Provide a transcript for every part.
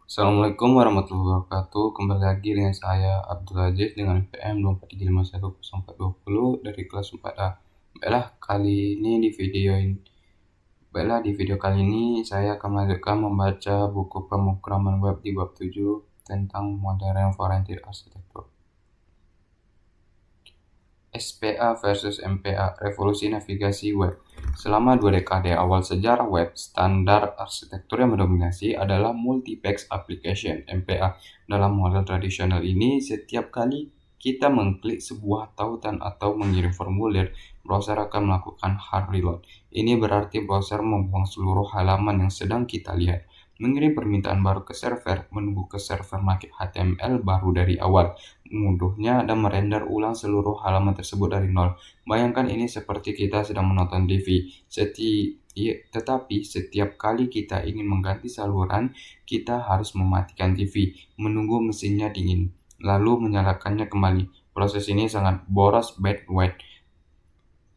Assalamualaikum warahmatullahi wabarakatuh. Kembali lagi dengan saya Abdul Aziz dengan NPM 243510420 dari kelas 4A. Baiklah di video kali ini saya akan melanjutkan membaca buku pemrograman web di bab 7 tentang Modern Forensic Architecture. SPA versus MPA, Revolusi Navigasi Web. Selama 2 dekade awal sejarah web, standar arsitektur yang mendominasi adalah Multipage Application (MPA). Dalam model tradisional ini, setiap kali kita mengklik sebuah tautan atau mengirim formulir, browser akan melakukan hard reload. Ini berarti browser membuang seluruh halaman yang sedang kita lihat. Mengirim permintaan baru ke server, menunggu ke server merakit HTML baru dari awal, mengunduhnya dan merender ulang seluruh halaman tersebut dari nol. Bayangkan ini seperti kita sedang menonton TV. Tetapi setiap kali kita ingin mengganti saluran, kita harus mematikan TV, menunggu mesinnya dingin, lalu menyalakannya kembali. Proses ini sangat boros bandwidth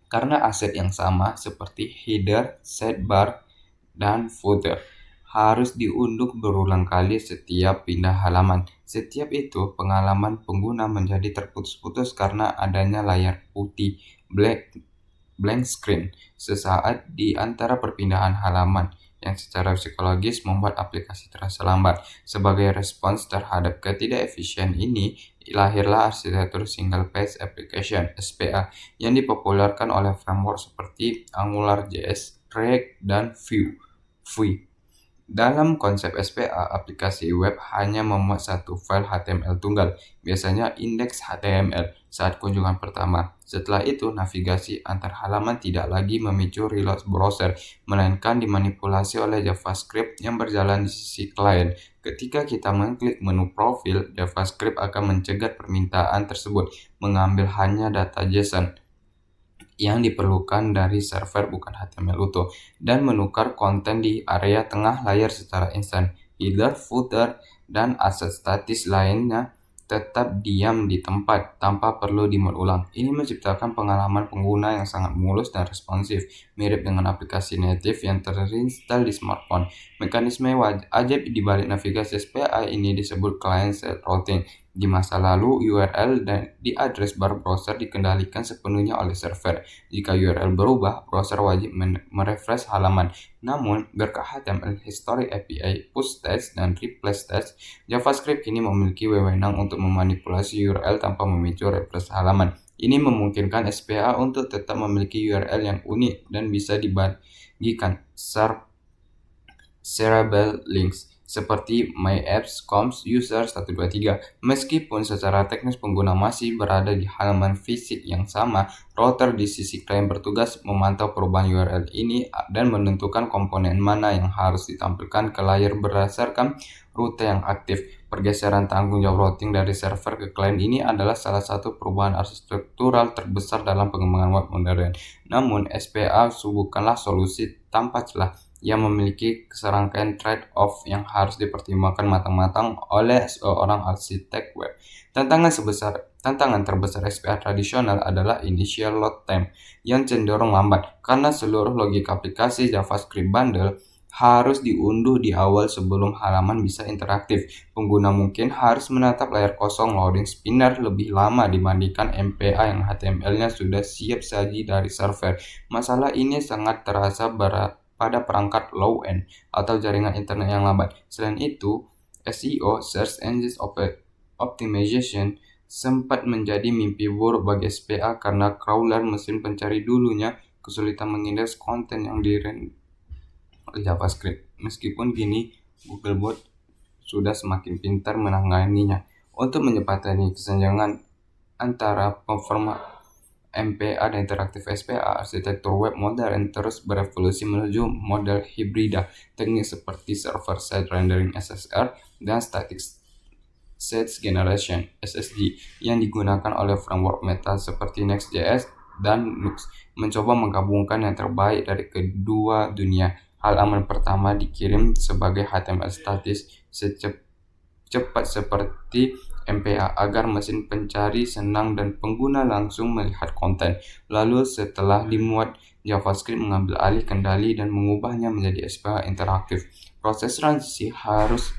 karena aset yang sama seperti header, sidebar, dan footer harus diunduh berulang kali setiap pindah halaman. Setiap itu, pengalaman pengguna menjadi terputus-putus karena adanya layar putih blank screen sesaat di antara perpindahan halaman, yang secara psikologis membuat aplikasi terasa lambat. Sebagai respons terhadap ketidakefisien ini, lahirlah arsitektur Single Page Application (SPA) yang dipopulerkan oleh framework seperti AngularJS, React, dan Vue. Dalam konsep SPA, aplikasi web hanya memuat satu file HTML tunggal, biasanya indeks HTML, saat kunjungan pertama. Setelah itu, navigasi antar halaman tidak lagi memicu reload browser, melainkan dimanipulasi oleh JavaScript yang berjalan di sisi klien. Ketika kita mengklik menu profil, JavaScript akan mencegat permintaan tersebut, mengambil hanya data JSON yang diperlukan dari server bukan HTML utuh, dan menukar konten di area tengah layar secara instan. Header, footer, dan aset statis lainnya tetap diam di tempat tanpa perlu dimod ulang. Ini menciptakan pengalaman pengguna yang sangat mulus dan responsif, mirip dengan aplikasi native yang terinstall di smartphone. Mekanisme ajaib di balik navigasi SPA ini disebut client-side routing. Di masa lalu, URL dan di address bar browser dikendalikan sepenuhnya oleh server. Jika URL berubah, browser wajib merefresh halaman. Namun, berkat HTML History API, Push Stats, dan Replace Stats, JavaScript kini memiliki wewenang untuk memanipulasi URL tanpa memicu refresh halaman. Ini memungkinkan SPA untuk tetap memiliki URL yang unik dan bisa dibagikan shareable links seperti myapps.coms/user123. Meskipun secara teknis pengguna masih berada di halaman fisik yang sama, router di sisi klien bertugas memantau perubahan URL ini dan menentukan komponen mana yang harus ditampilkan ke layar berdasarkan rute yang aktif. Pergeseran tanggung jawab routing dari server ke klien ini adalah salah satu perubahan arsitektural terbesar dalam pengembangan web modern. Namun, SPA bukanlah solusi tanpa celah, yang memiliki serangkaian trade-off yang harus dipertimbangkan matang-matang oleh seorang arsitek web. Tantangan terbesar SPA tradisional adalah initial load time yang cenderung lambat, karena seluruh logika aplikasi JavaScript bundle harus diunduh di awal sebelum halaman bisa interaktif. Pengguna mungkin harus menatap layar kosong loading spinner lebih lama dibandingkan MPA yang HTML-nya sudah siap saji dari server. Masalah ini sangat terasa pada perangkat low-end atau jaringan internet yang lambat. Selain itu, SEO (Search Engine Optimization) sempat menjadi mimpi buruk bagi SPA karena crawler mesin pencari dulunya kesulitan mengindeks konten yang dirender oleh JavaScript. Meskipun kini Googlebot sudah semakin pintar menanganinya. Untuk menyepakati kesenjangan antara performa MPA dan interaktif SPA, arsitektur web modern terus berevolusi menuju model hibrida. Teknik seperti server-side rendering (SSR) dan static site generation (SSG) yang digunakan oleh framework meta seperti Next.js dan Nux mencoba menggabungkan yang terbaik dari kedua dunia. Halaman pertama dikirim sebagai HTML statis cepat seperti MPA agar mesin pencari senang dan pengguna langsung melihat konten. Lalu setelah dimuat, JavaScript mengambil alih kendali dan mengubahnya menjadi SPA interaktif. Proses transisi harus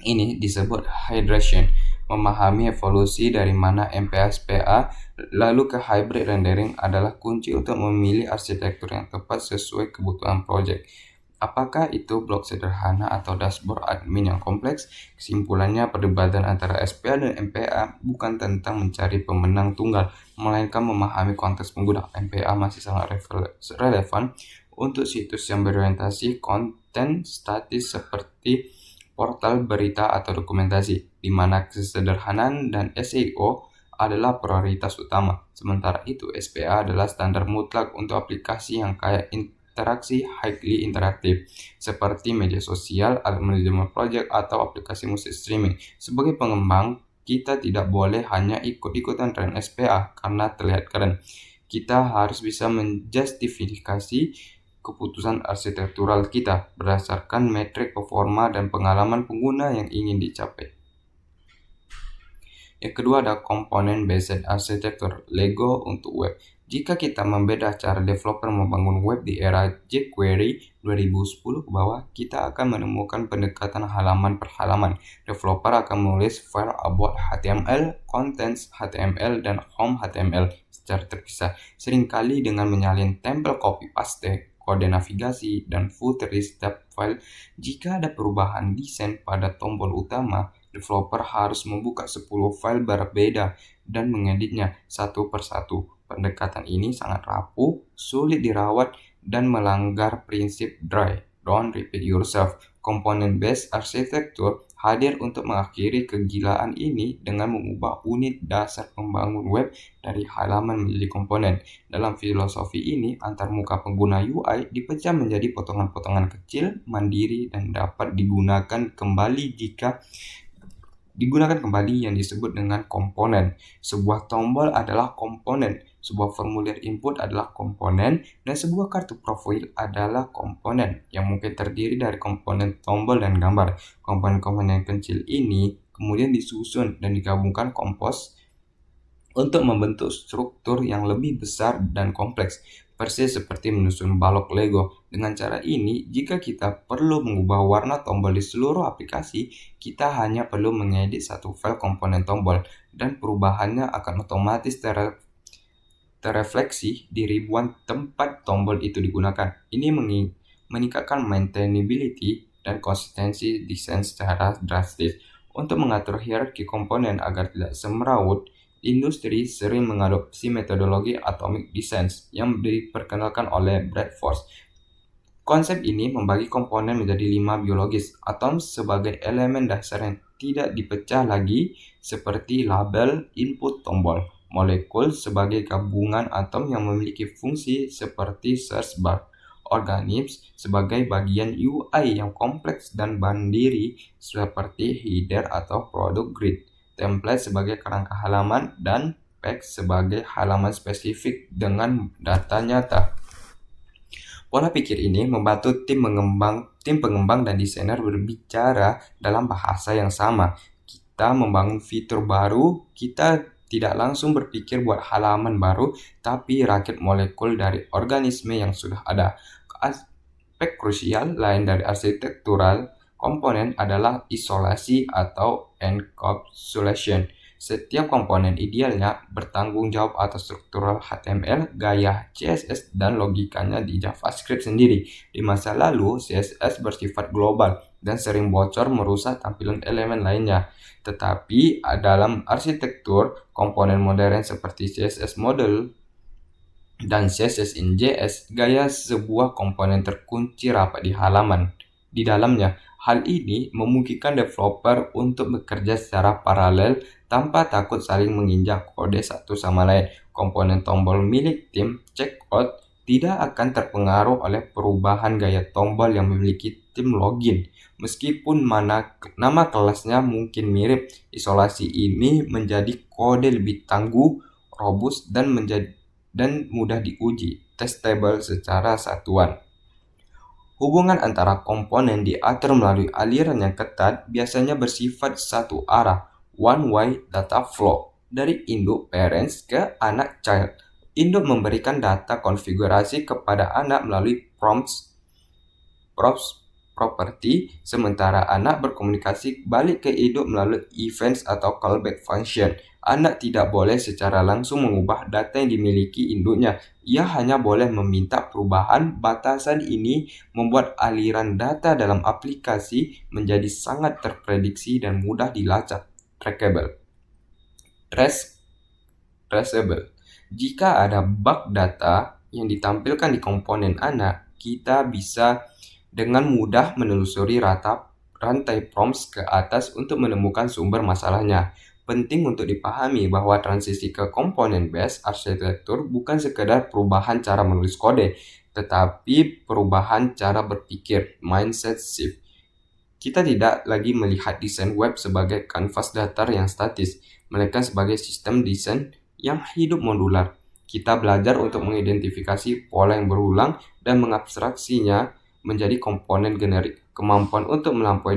Ini disebut hydration. Memahami evolusi dari mana MPA-SPA lalu ke hybrid rendering adalah kunci untuk memilih arsitektur yang tepat sesuai kebutuhan proyek. Apakah itu blok sederhana atau dashboard admin yang kompleks? Kesimpulannya, perdebatan antara SPA dan MPA bukan tentang mencari pemenang tunggal, melainkan memahami konteks pengguna. MPA masih sangat relevan untuk situs yang berorientasi konten statis seperti portal berita atau dokumentasi, di mana kesederhanaan dan SEO adalah prioritas utama. Sementara itu, SPA adalah standar mutlak untuk aplikasi yang kaya interaksi highly interaktif, seperti media sosial, manajemen project, atau aplikasi musik streaming. Sebagai pengembang, kita tidak boleh hanya ikut-ikutan tren SPA karena terlihat keren. Kita harus bisa menjustifikasi keputusan arsitektural kita berdasarkan metrik performa dan pengalaman pengguna yang ingin dicapai. Yang kedua ada komponen based architecture, Lego untuk web. Jika kita membedah cara developer membangun web di era jQuery 2010 ke bawah, kita akan menemukan pendekatan halaman per halaman. Developer akan menulis file about HTML, contents HTML, dan home HTML secara terpisah, seringkali dengan menyalin tempel copy paste, kode navigasi, dan footer di setiap file. Jika ada perubahan desain pada tombol utama, developer harus membuka 10 file berbeda dan mengeditnya satu persatu. Pendekatan ini sangat rapuh, sulit dirawat, dan melanggar prinsip dry, don't repeat yourself. Component-based architecture hadir untuk mengakhiri kegilaan ini dengan mengubah unit dasar membangun web dari halaman menjadi komponen. Dalam filosofi ini, antarmuka pengguna UI dipecah menjadi potongan-potongan kecil, mandiri, dan dapat digunakan kembali yang disebut dengan komponen. Sebuah tombol adalah komponen, sebuah formulir input adalah komponen, dan sebuah kartu profil adalah komponen yang mungkin terdiri dari komponen tombol dan gambar. Komponen-komponen kecil ini kemudian disusun dan digabungkan kompos untuk membentuk struktur yang lebih besar dan kompleks, persis seperti menyusun balok Lego. Dengan cara ini, jika kita perlu mengubah warna tombol di seluruh aplikasi, kita hanya perlu mengedit satu file komponen tombol, dan perubahannya akan otomatis terrefleksi di ribuan tempat tombol itu digunakan. Ini meningkatkan maintainability dan konsistensi desain secara drastis. Untuk mengatur hierarki komponen agar tidak semrawut, industri sering mengadopsi metodologi atomic design yang diperkenalkan oleh Bradford. Konsep ini membagi komponen menjadi 5 biologis, atom sebagai elemen dasar yang tidak dipecah lagi seperti label input tombol, molekul sebagai gabungan atom yang memiliki fungsi seperti search bar, organisme sebagai bagian UI yang kompleks dan mandiri seperti header atau product grid, template sebagai kerangka halaman, dan page sebagai halaman spesifik dengan data nyata. Pola pikir ini membantu tim pengembang dan desainer berbicara dalam bahasa yang sama. Kita membangun fitur baru, kita tidak langsung berpikir buat halaman baru, tapi rakit molekul dari organisme yang sudah ada. Aspek krusial lain dari arsitektural komponen adalah isolasi atau encapsulation. Setiap komponen idealnya bertanggung jawab atas struktural HTML, gaya CSS, dan logikanya di JavaScript sendiri. Di masa lalu, CSS bersifat global dan sering bocor merusak tampilan elemen lainnya. Tetapi dalam arsitektur komponen modern seperti CSS Model dan CSS in JS, gaya sebuah komponen terkunci rapat di halaman di dalamnya. Hal ini memungkinkan developer untuk bekerja secara paralel tanpa takut saling menginjak kode satu sama lain. Komponen tombol milik tim checkout tidak akan terpengaruh oleh perubahan gaya tombol yang memiliki tim login. Meskipun nama kelasnya mungkin mirip, isolasi ini menjadi kode lebih tangguh, robust, dan mudah diuji, testable secara satuan. Hubungan antara komponen diatur melalui aliran yang ketat, biasanya bersifat satu arah, one-way data flow, dari induk parents ke anak child. Induk memberikan data konfigurasi kepada anak melalui prompts properti, sementara anak berkomunikasi balik ke induk melalui events atau callback function. Anak tidak boleh secara langsung mengubah data yang dimiliki induknya. Ia hanya boleh meminta perubahan. Batasan ini membuat aliran data dalam aplikasi menjadi sangat terprediksi dan mudah dilacak. Traceable. Jika ada bug data yang ditampilkan di komponen anak, kita bisa dengan mudah menelusuri rantai prompts ke atas untuk menemukan sumber masalahnya. Penting untuk dipahami bahwa transisi ke komponen based arsitektur bukan sekedar perubahan cara menulis kode, tetapi perubahan cara berpikir, mindset shift. Kita tidak lagi melihat desain web sebagai kanvas datar yang statis, melainkan sebagai sistem desain yang hidup modular. Kita belajar untuk mengidentifikasi pola yang berulang dan mengabstraksinya menjadi komponen generik. Kemampuan untuk melampaui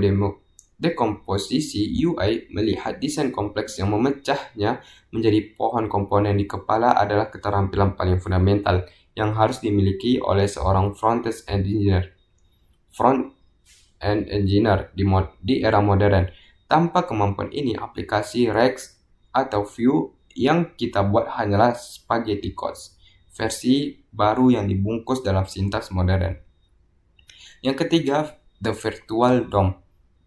dekomposisi UI melihat desain kompleks yang memecahnya menjadi pohon komponen di kepala adalah keterampilan paling fundamental yang harus dimiliki oleh seorang front-end engineer di era modern. Tanpa kemampuan ini, aplikasi React atau Vue yang kita buat hanyalah spaghetti codes, versi baru yang dibungkus dalam sintaks modern. Yang ketiga, the virtual DOM,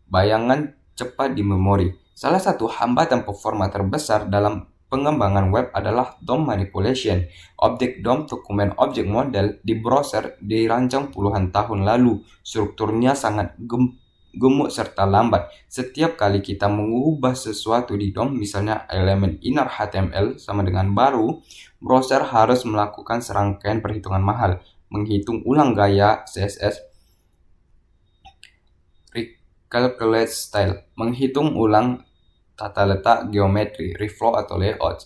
bayangan cepat di memori. Salah satu hambatan performa terbesar dalam pengembangan web adalah DOM manipulation. Objek DOM, dokumen objek model di browser, dirancang puluhan tahun lalu. Strukturnya sangat gemuk serta lambat. Setiap kali kita mengubah sesuatu di DOM, misalnya elemen inner HTML sama dengan baru, browser harus melakukan serangkaian perhitungan mahal, menghitung ulang gaya CSS, recalculate style, menghitung ulang tata letak geometri, reflow atau layout,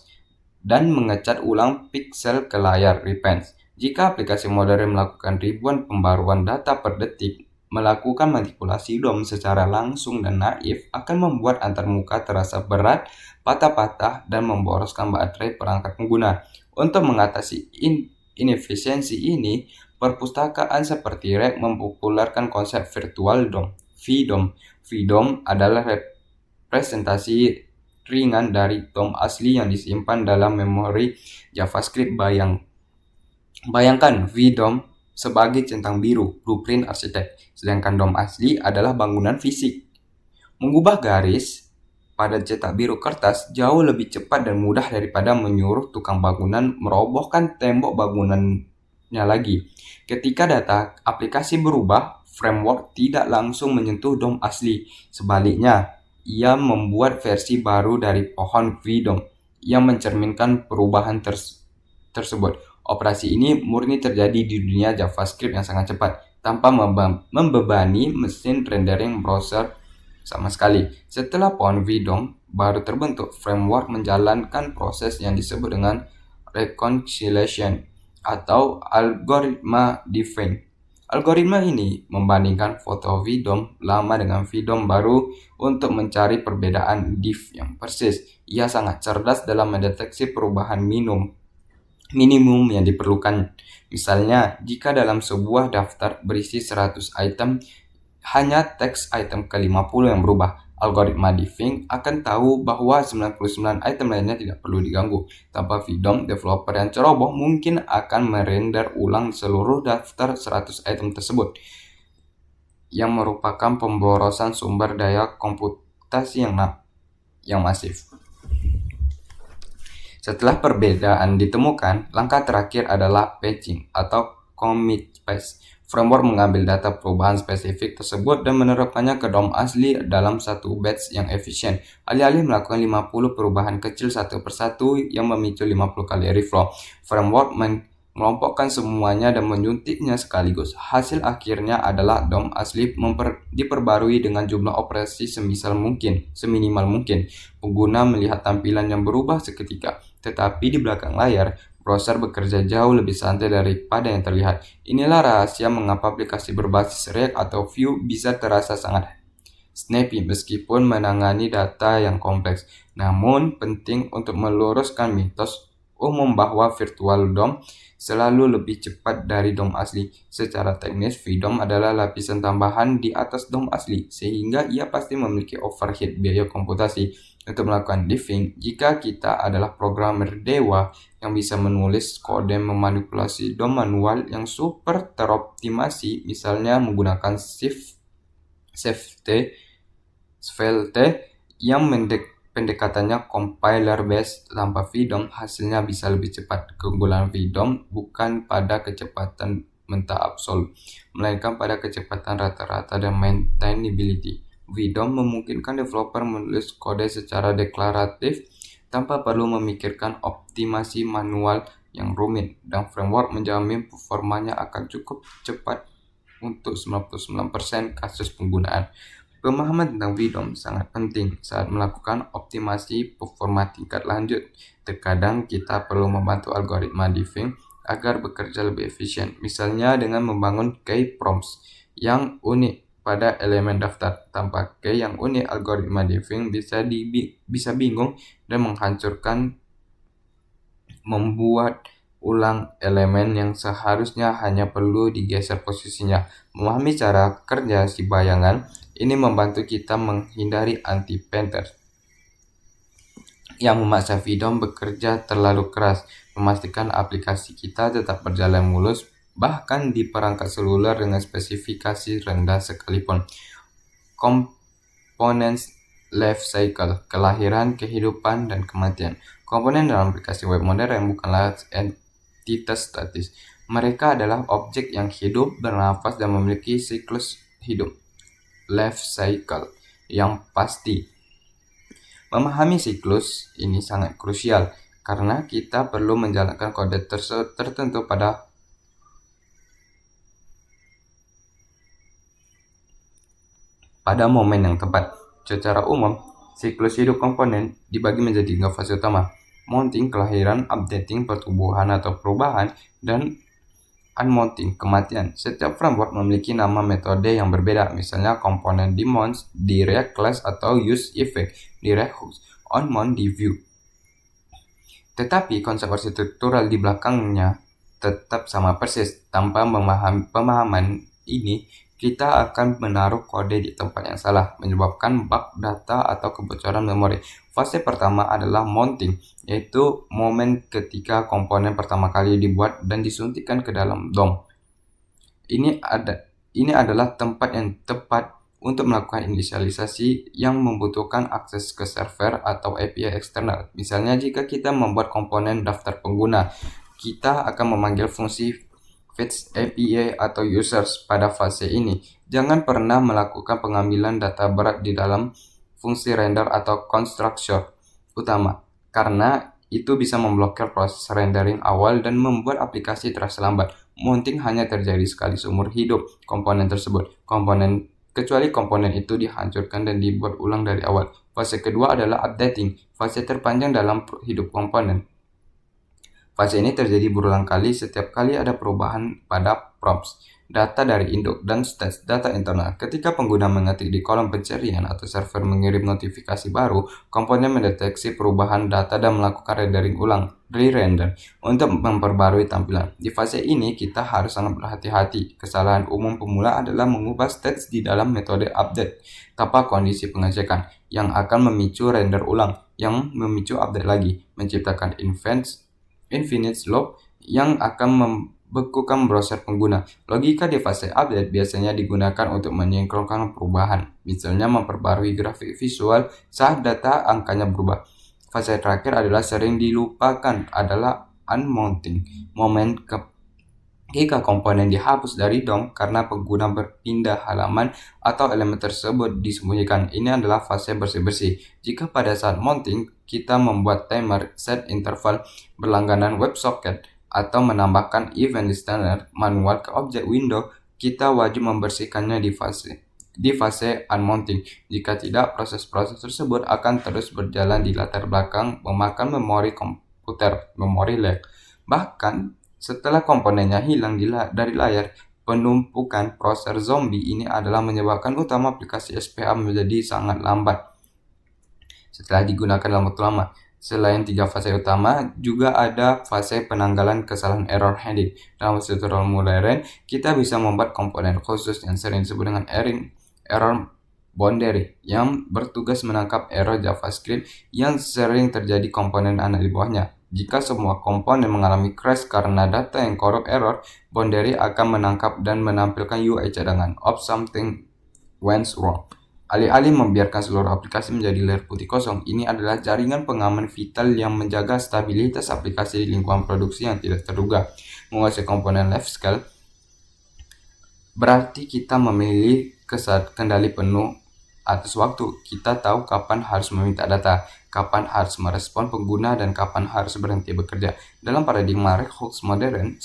dan mengecat ulang pixel ke layar, repaint. Jika aplikasi modern melakukan ribuan pembaruan data per detik, melakukan manipulasi DOM secara langsung dan naif akan membuat antarmuka terasa berat, patah-patah, dan memboroskan baterai perangkat pengguna. Untuk mengatasi inefisiensi ini, perpustakaan seperti React mempopulerkan konsep virtual DOM, VDOM. VDOM adalah representasi ringan dari DOM asli yang disimpan dalam memori JavaScript. Bayangkan VDOM sebagai centang biru, blueprint arsitek, sedangkan DOM asli adalah bangunan fisik. Mengubah garis pada cetak biru kertas jauh lebih cepat dan mudah daripada menyuruh tukang bangunan merobohkan tembok bangunannya lagi. Ketika data aplikasi berubah, framework tidak langsung menyentuh DOM asli. Sebaliknya, ia membuat versi baru dari pohon VDOM yang mencerminkan perubahan tersebut. Operasi ini murni terjadi di dunia JavaScript yang sangat cepat, tanpa membebani mesin rendering browser sama sekali. Setelah pohon VDOM baru terbentuk, framework menjalankan proses yang disebut dengan reconciliation atau algoritma defined. Algoritma ini membandingkan foto VDOM lama dengan VDOM baru untuk mencari perbedaan div yang persis. Ia sangat cerdas dalam mendeteksi perubahan minimum yang diperlukan. Misalnya, jika dalam sebuah daftar berisi 100 item, hanya teks item ke-50 yang berubah. Algoritma diffing akan tahu bahwa 99 item lainnya tidak perlu diganggu. Tanpa VDOM, developer yang ceroboh mungkin akan merender ulang seluruh daftar 100 item tersebut, yang merupakan pemborosan sumber daya komputasi yang masif. Setelah perbedaan ditemukan, langkah terakhir adalah patching atau commit patch. Framework mengambil data perubahan spesifik tersebut dan menerapkannya ke DOM asli dalam satu batch yang efisien. Alih-alih melakukan 50 perubahan kecil satu persatu yang memicu 50 kali reflow, framework mengelompokkan semuanya dan menyuntiknya sekaligus. Hasil akhirnya adalah DOM asli diperbarui dengan jumlah operasi seminimal mungkin. Pengguna melihat tampilan yang berubah seketika, tetapi di belakang layar, browser bekerja jauh lebih santai daripada yang terlihat. Inilah rahasia mengapa aplikasi berbasis React atau Vue bisa terasa sangat snappy meskipun menangani data yang kompleks. Namun, penting untuk meluruskan mitos umum bahwa virtual DOM selalu lebih cepat dari DOM asli. Secara teknis, VDOM adalah lapisan tambahan di atas DOM asli, sehingga ia pasti memiliki overhead biaya komputasi. Untuk melakukan diffing, jika kita adalah programmer dewa yang bisa menulis kode memanipulasi DOM manual yang super teroptimasi, misalnya menggunakan Svelte yang pendekatannya compiler based tanpa VDOM, hasilnya bisa lebih cepat. Keunggulan VDOM bukan pada kecepatan mentah absolut, melainkan pada kecepatan rata-rata dan maintainability. VDOM memungkinkan developer menulis kode secara deklaratif tanpa perlu memikirkan optimasi manual yang rumit, dan framework menjamin performanya akan cukup cepat untuk 99% kasus penggunaan. Pemahaman tentang VDOM sangat penting saat melakukan optimasi performa tingkat lanjut. Terkadang kita perlu membantu algoritma diffing agar bekerja lebih efisien, misalnya dengan membangun key prompts yang unik pada elemen daftar. Tanpa key yang unik, algoritma diffing bisa bingung dan membuat ulang elemen yang seharusnya hanya perlu digeser posisinya. Memahami cara kerja si bayangan ini membantu kita menghindari anti-pattern yang memaksa VDOM bekerja terlalu keras, memastikan aplikasi kita tetap berjalan mulus bahkan di perangkat seluler dengan spesifikasi rendah sekalipun. Components life cycle, kelahiran, kehidupan, dan kematian. Komponen dalam aplikasi web modern bukanlah entitas statis. Mereka adalah objek yang hidup, bernafas, dan memiliki siklus hidup life cycle yang pasti. Memahami siklus ini sangat krusial karena kita perlu menjalankan kode tertentu pada momen yang tepat. Secara umum, siklus hidup komponen dibagi menjadi 3 fase utama: mounting, kelahiran; updating, pertumbuhan atau perubahan; dan unmounting, kematian. Setiap framework memiliki nama metode yang berbeda, misalnya komponen di mount, di React class, atau use effect di React hooks, onMount di Vue. Tetapi konsep arsitektural di belakangnya tetap sama persis. Tanpa pemahaman ini, kita akan menaruh kode di tempat yang salah, menyebabkan bug data atau kebocoran memori. Fase pertama adalah mounting, yaitu momen ketika komponen pertama kali dibuat dan disuntikkan ke dalam DOM. Ini adalah tempat yang tepat untuk melakukan inisialisasi yang membutuhkan akses ke server atau API eksternal. Misalnya, jika kita membuat komponen daftar pengguna, kita akan memanggil fungsi fetch API atau users pada fase ini. Jangan pernah melakukan pengambilan data berat di dalam fungsi render atau constructor utama, karena itu bisa memblokir proses rendering awal dan membuat aplikasi terasa lambat. Mounting hanya terjadi sekali seumur hidup komponen tersebut, kecuali komponen itu dihancurkan dan dibuat ulang dari awal. Fase kedua adalah updating, fase terpanjang dalam hidup komponen. Fase ini terjadi berulang kali setiap kali ada perubahan pada prompts, data dari induk, dan stats data internal. Ketika pengguna mengetik di kolom pencarian atau server mengirim notifikasi baru, komponen mendeteksi perubahan data dan melakukan rendering ulang, re-render, untuk memperbarui tampilan. Di fase ini, kita harus sangat berhati-hati. Kesalahan umum pemula adalah mengubah stats di dalam metode update tanpa kondisi pengecekan, yang akan memicu render ulang, yang memicu update lagi, menciptakan infinite loop yang akan membekukan browser pengguna. Logika di fase update biasanya digunakan untuk menyinkronkan perubahan, misalnya memperbarui grafik visual saat data angkanya berubah. Fase terakhir adalah sering dilupakan adalah unmounting, momen jika komponen dihapus dari DOM karena pengguna berpindah halaman atau elemen tersebut disembunyikan. Ini adalah fase bersih-bersih. Jika pada saat mounting kita membuat timer, set interval berlangganan WebSocket, atau menambahkan event listener manual ke objek window, kita wajib membersihkannya di fase unmounting. Jika tidak, proses-proses tersebut akan terus berjalan di latar belakang, memakan memori komputer, memori lag. Bahkan setelah komponennya hilang dari layar, penumpukan proses zombie ini adalah menyebabkan utama aplikasi SPA menjadi sangat lambat setelah digunakan dalam waktu lama. Selain 3 fase utama, juga ada fase penanggalan kesalahan error handling. Dalam struktural modern, kita bisa membuat komponen khusus yang sering disebut dengan error boundary yang bertugas menangkap error JavaScript yang sering terjadi komponen anak di bawahnya. Jika semua komponen mengalami crash karena data yang korup error, boundary akan menangkap dan menampilkan UI cadangan of something went wrong. Alih-alih membiarkan seluruh aplikasi menjadi layar putih kosong, ini adalah jaringan pengaman vital yang menjaga stabilitas aplikasi di lingkungan produksi yang tidak terduga. Menguasai komponen life scale berarti kita memilih kendali penuh atas waktu. Kita tahu kapan harus meminta data, kapan harus merespon pengguna, dan kapan harus berhenti bekerja. Dalam paradigma Red Hat modern,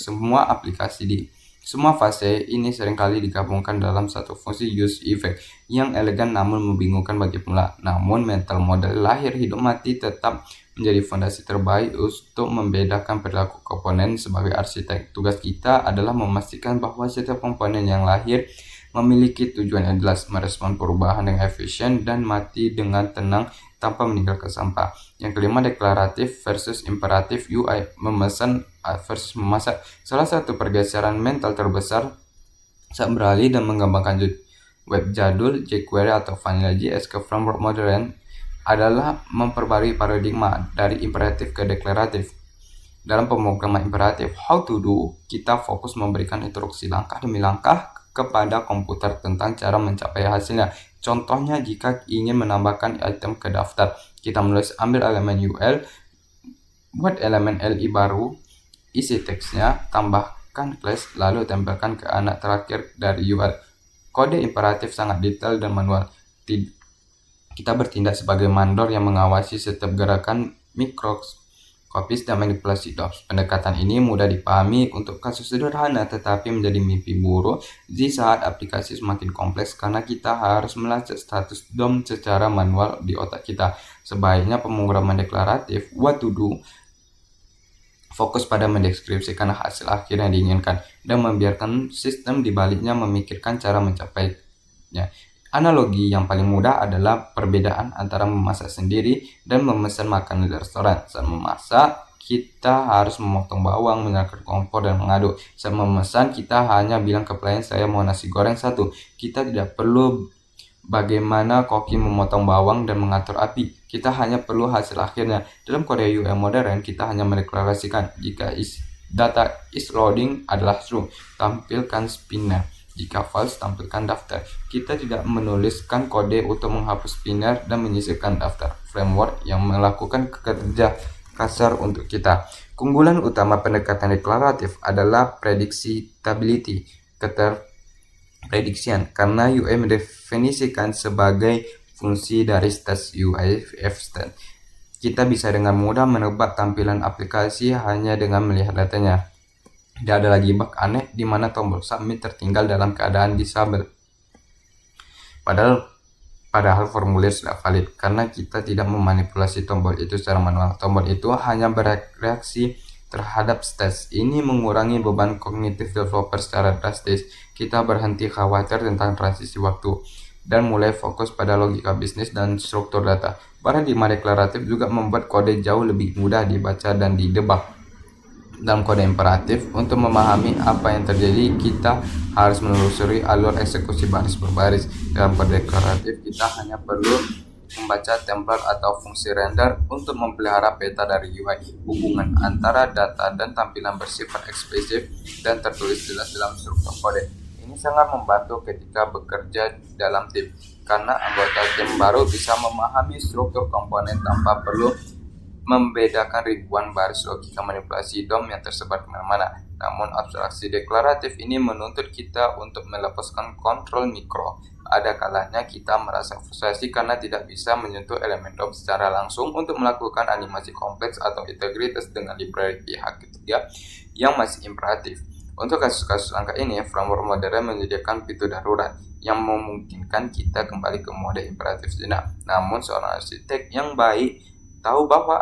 semua fase ini seringkali digabungkan dalam satu fungsi use effect yang elegan namun membingungkan bagi pemula. Namun mental model lahir hidup mati tetap menjadi fondasi terbaik untuk membedakan perilaku komponen sebagai arsitek. Tugas kita adalah memastikan bahwa setiap komponen yang lahir memiliki tujuan yang jelas, merespon perubahan dengan efisien dan mati dengan tenang tanpa meninggalkan sampah. Yang kelima, deklaratif versus imperatif UI, memesan versus memasak. Salah satu pergeseran mental terbesar saat beralih dan mengembangkan web jadul, jQuery atau Vanilla JS ke framework modern adalah memperbarui paradigma dari imperatif ke deklaratif. Dalam pemrograman imperatif, how to do, kita fokus memberikan instruksi langkah demi langkah kepada komputer tentang cara mencapai hasilnya. Contohnya, jika ingin menambahkan item ke daftar, kita ambil elemen UL, buat elemen LI baru, isi teksnya, tambahkan class, lalu tempelkan ke anak terakhir dari UL. Kode imperatif sangat detail dan manual. Kita bertindak sebagai mandor yang mengawasi setiap gerakan mikrokopis dan manipulasi DOM. Pendekatan ini mudah dipahami untuk kasus sederhana, tetapi menjadi mimpi buruk di saat aplikasi semakin kompleks karena kita harus melacak status DOM secara manual di otak kita. Sebaiknya pemrograman deklaratif, what to do, fokus pada mendeskripsikan hasil akhir yang diinginkan dan membiarkan sistem di baliknya memikirkan cara mencapainya. Analogi yang paling mudah adalah perbedaan antara memasak sendiri dan memesan makanan di restoran. Saat memasak, kita harus memotong bawang, menyalakan kompor, dan mengaduk. Saat memesan, kita hanya bilang ke pelayan, saya mau nasi goreng 1. Kita tidak perlu bagaimana koki memotong bawang dan mengatur api. Kita hanya perlu hasil akhirnya. Dalam kode UI modern, kita hanya mendeklarasikan jika data is loading adalah true, tampilkan spinner. Jika false, tampilkan daftar. Kita tidak menuliskan kode untuk menghapus spinner dan menyisipkan daftar. Framework yang melakukan kerja kasar untuk kita. Keunggulan utama pendekatan deklaratif adalah predictability, keterprediksian, karena UI mendefinisikan sebagai fungsi dari stats UIF state. Kita bisa dengan mudah menebak tampilan aplikasi hanya dengan melihat datanya. Tidak ada lagi bug aneh di mana tombol submit tertinggal dalam keadaan disable. Padahal formulir sudah valid karena kita tidak memanipulasi tombol itu secara manual. Tombol itu hanya bereaksi terhadap stats. Ini mengurangi beban kognitif developer secara drastis. Kita berhenti khawatir tentang transisi waktu dan mulai fokus pada logika bisnis dan struktur data. Paradigma deklaratif juga membuat kode jauh lebih mudah dibaca dan didebak. Dalam kode imperatif, untuk memahami apa yang terjadi, kita harus menelusuri alur eksekusi baris per baris. Dalam kode deklaratif, kita hanya perlu membaca template atau fungsi render untuk memelihara peta dari UI. Hubungan antara data dan tampilan bersifat eksplisit dan tertulis jelas dalam struktur kode. Ini sangat membantu ketika bekerja dalam tim, karena anggota tim baru bisa memahami struktur komponen tanpa perlu membedakan ribuan baris logika manipulasi DOM yang tersebar kemana-mana. Namun abstraksi deklaratif ini menuntut kita untuk melepaskan kontrol mikro. Ada kalanya kita merasa frustasi karena tidak bisa menyentuh elemen DOM secara langsung untuk melakukan animasi kompleks atau integritas dengan library pihak ketiga yang masih imperatif. Untuk kasus-kasus langka ini, framework modern menyediakan fitur darurat yang memungkinkan kita kembali ke mode imperatif sejenak. Namun seorang arsitek yang baik tahu bahwa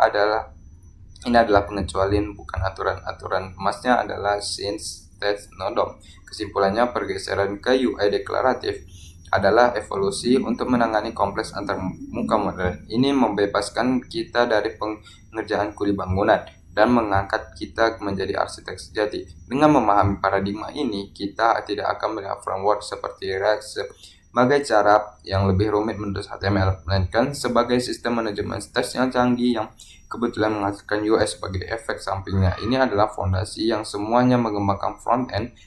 ini adalah pengecualian, bukan aturan. Aturan emasnya adalah since state no DOM. Kesimpulannya, pergeseran ke UI deklaratif adalah evolusi untuk menangani kompleks antarmuka modern. Ini membebaskan kita dari pengerjaan kuli bangunan dan mengangkat kita menjadi arsitek sejati. Dengan memahami paradigma ini, kita tidak akan melihat framework seperti React sebagai cara yang lebih rumit menulis HTML, melainkan sebagai sistem manajemen stats yang canggih yang kebetulan menghasilkan UI sebagai efek sampingnya. Ini adalah fondasi yang semuanya mengembangkan front-end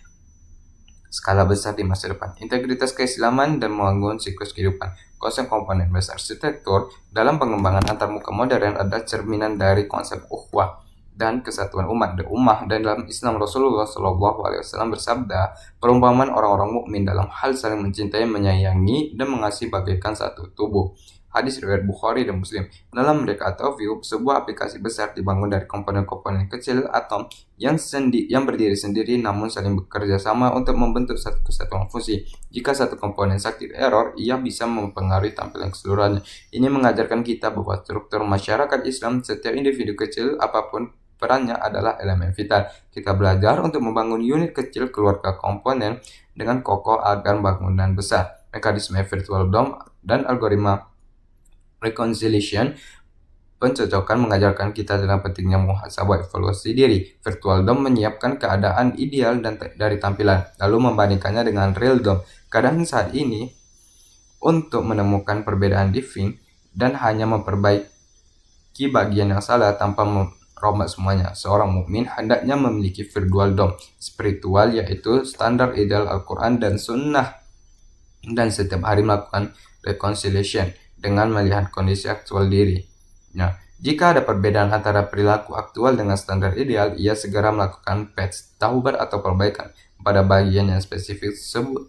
skala besar di masa depan. Integritas keislaman dan membangun siklus kehidupan. Konsep komponen besar arsitektur dalam pengembangan antarmuka modern adalah cerminan dari konsep ukhuwah dan kesatuan umat. Dan dalam Islam, Rasulullah SAW bersabda, perumpamaan orang-orang mukmin dalam hal saling mencintai, menyayangi, dan mengasihi bagaikan satu tubuh. Hadis riwayat Bukhari dan Muslim. Dalam mereka atau view, sebuah aplikasi besar dibangun dari komponen-komponen kecil atom yang berdiri sendiri namun saling bekerja sama untuk membentuk satu kesatuan fungsi. Jika satu komponen sakit error, ia bisa mempengaruhi tampilan keseluruhannya. Ini mengajarkan kita bahwa struktur masyarakat Islam, setiap individu kecil apapun perannya adalah elemen vital. Kita belajar untuk membangun unit kecil keluarga komponen dengan kokoh agar bangunan besar. Mekanisme virtual DOM dan algoritma reconciliation pencocokan mengajarkan kita dalam pentingnya muhasabah evaluasi diri. Virtual DOM menyiapkan keadaan ideal dari tampilan, lalu membandingkannya dengan real DOM. Kadang saat ini, untuk menemukan perbedaan diffing dan hanya memperbaiki bagian yang salah tanpa merompak semuanya. Seorang mukmin hendaknya memiliki virtual DOM spiritual, yaitu standar ideal Al-Quran dan Sunnah, dan setiap hari melakukan reconciliation dengan melihat kondisi aktual diri. Nah, jika ada perbedaan antara perilaku aktual dengan standar ideal, ia segera melakukan patch, taubat atau perbaikan pada bagian yang spesifik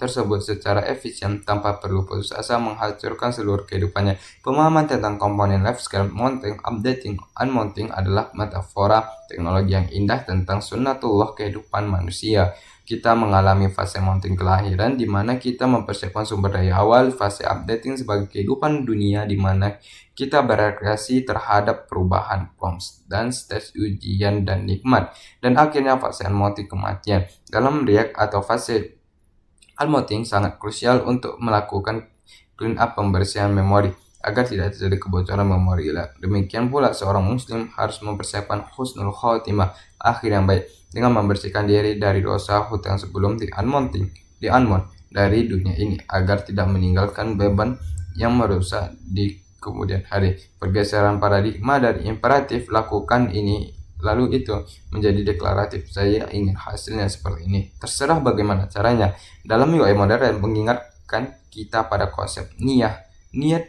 tersebut secara efisien tanpa perlu putus asa menghancurkan seluruh kehidupannya. Pemahaman tentang komponen life scale, mounting, updating, unmounting adalah metafora teknologi yang indah tentang sunnatullah kehidupan manusia. Kita mengalami fase mounting kelahiran di mana kita mempersiapkan sumber daya awal, fase updating sebagai kehidupan dunia di mana kita berekreasi terhadap perubahan prompts dan stage ujian dan nikmat, dan akhirnya fase unmounting kematian. Dalam React atau fase unmounting sangat krusial untuk melakukan clean up pembersihan memori agar tidak terjadi kebocoran memori. Demikian pula seorang muslim harus mempersiapkan husnul khotimah, akhir yang baik, dengan membersihkan diri dari dosa hutang sebelum di-unmount dari dunia ini agar tidak meninggalkan beban yang merusak di kemudian hari. Pergeseran paradigma dari imperatif lakukan ini lalu itu menjadi deklaratif, saya ingin hasilnya seperti ini, terserah bagaimana caranya. Dalam UI modern mengingatkan kita pada konsep niat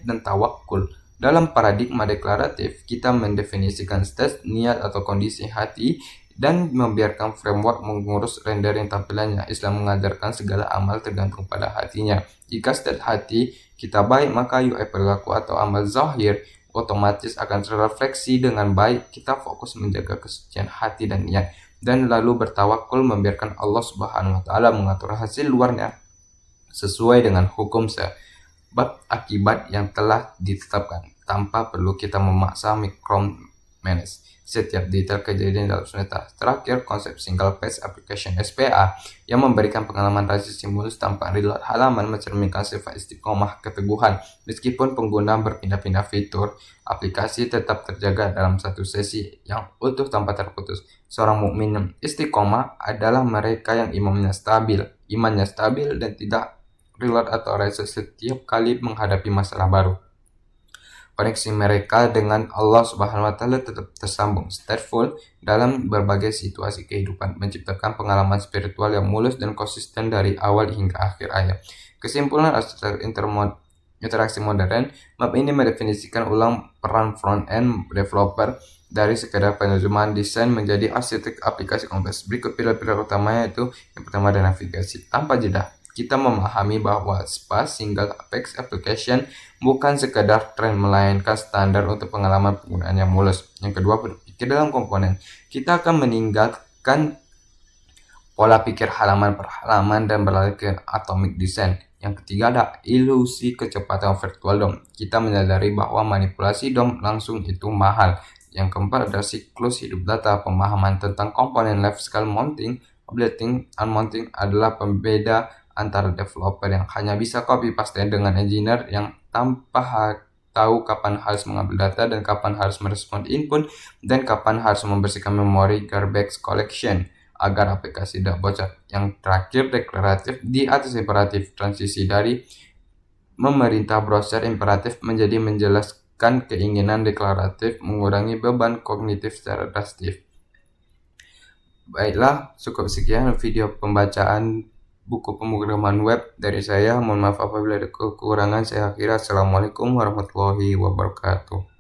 dan tawakul. Dalam paradigma deklaratif, kita mendefinisikan state, niat atau kondisi hati dan membiarkan framework mengurus rendering tampilannya. Islam mengajarkan segala amal tergantung pada hatinya. Jika state hati kita baik, maka UI perilaku atau amal zahir otomatis akan terrefleksi dengan baik. Kita fokus menjaga kesucian hati dan niat, dan lalu bertawakul membiarkan Allah Subhanahu wa Ta'ala mengatur hasil luarnya sesuai dengan hukum sebab akibat yang telah ditetapkan, tanpa perlu kita memaksa micromanage setiap detail kejadian dalam sunata. Terakhir, konsep single page application SPA yang memberikan pengalaman rasa stimulus tanpa reload halaman mencerminkan sifat istiqomah keteguhan. Meskipun pengguna berpindah-pindah fitur, aplikasi tetap terjaga dalam satu sesi yang utuh tanpa terputus. Seorang mukmin yang istiqomah adalah mereka yang imannya stabil dan tidak reload atau reset setiap kali menghadapi masalah baru. Koneksi mereka dengan Allah Subhanahu wa Ta'ala tetap tersambung, stateful dalam berbagai situasi kehidupan, menciptakan pengalaman spiritual yang mulus dan konsisten dari awal hingga akhir ayat. Kesimpulan arsitektur interaksi modern, map ini mendefinisikan ulang peran front-end developer dari sekadar penerjemahan desain menjadi arsitek aplikasi kompleks. Berikut pilar-pilar utamanya, yaitu yang pertama adalah navigasi tanpa jeda. Kita memahami bahwa SPA Single Page Application bukan sekadar tren, melainkan standar untuk pengalaman penggunaan yang mulus. Yang kedua, berpikir dalam komponen. Kita akan meninggalkan pola pikir halaman per halaman dan beralih ke atomic design. Yang ketiga ada ilusi kecepatan virtual DOM. Kita menyadari bahwa manipulasi DOM langsung itu mahal. Yang keempat ada siklus hidup data. Pemahaman tentang komponen life scale mounting, updating, unmounting adalah pembeda antara developer yang hanya bisa copy paste dengan engineer yang tanpa tahu kapan harus mengambil data dan kapan harus merespon input dan kapan harus membersihkan memori garbage collection agar aplikasi tidak bocor. Yang terakhir, deklaratif di atas imperatif, transisi dari memerintah browser imperatif menjadi menjelaskan keinginan deklaratif, mengurangi beban kognitif secara drastis. Baiklah, cukup sekian video pembacaan buku pemrograman web dari saya. Mohon maaf apabila ada kekurangan. Saya akhiri. Assalamualaikum warahmatullahi wabarakatuh.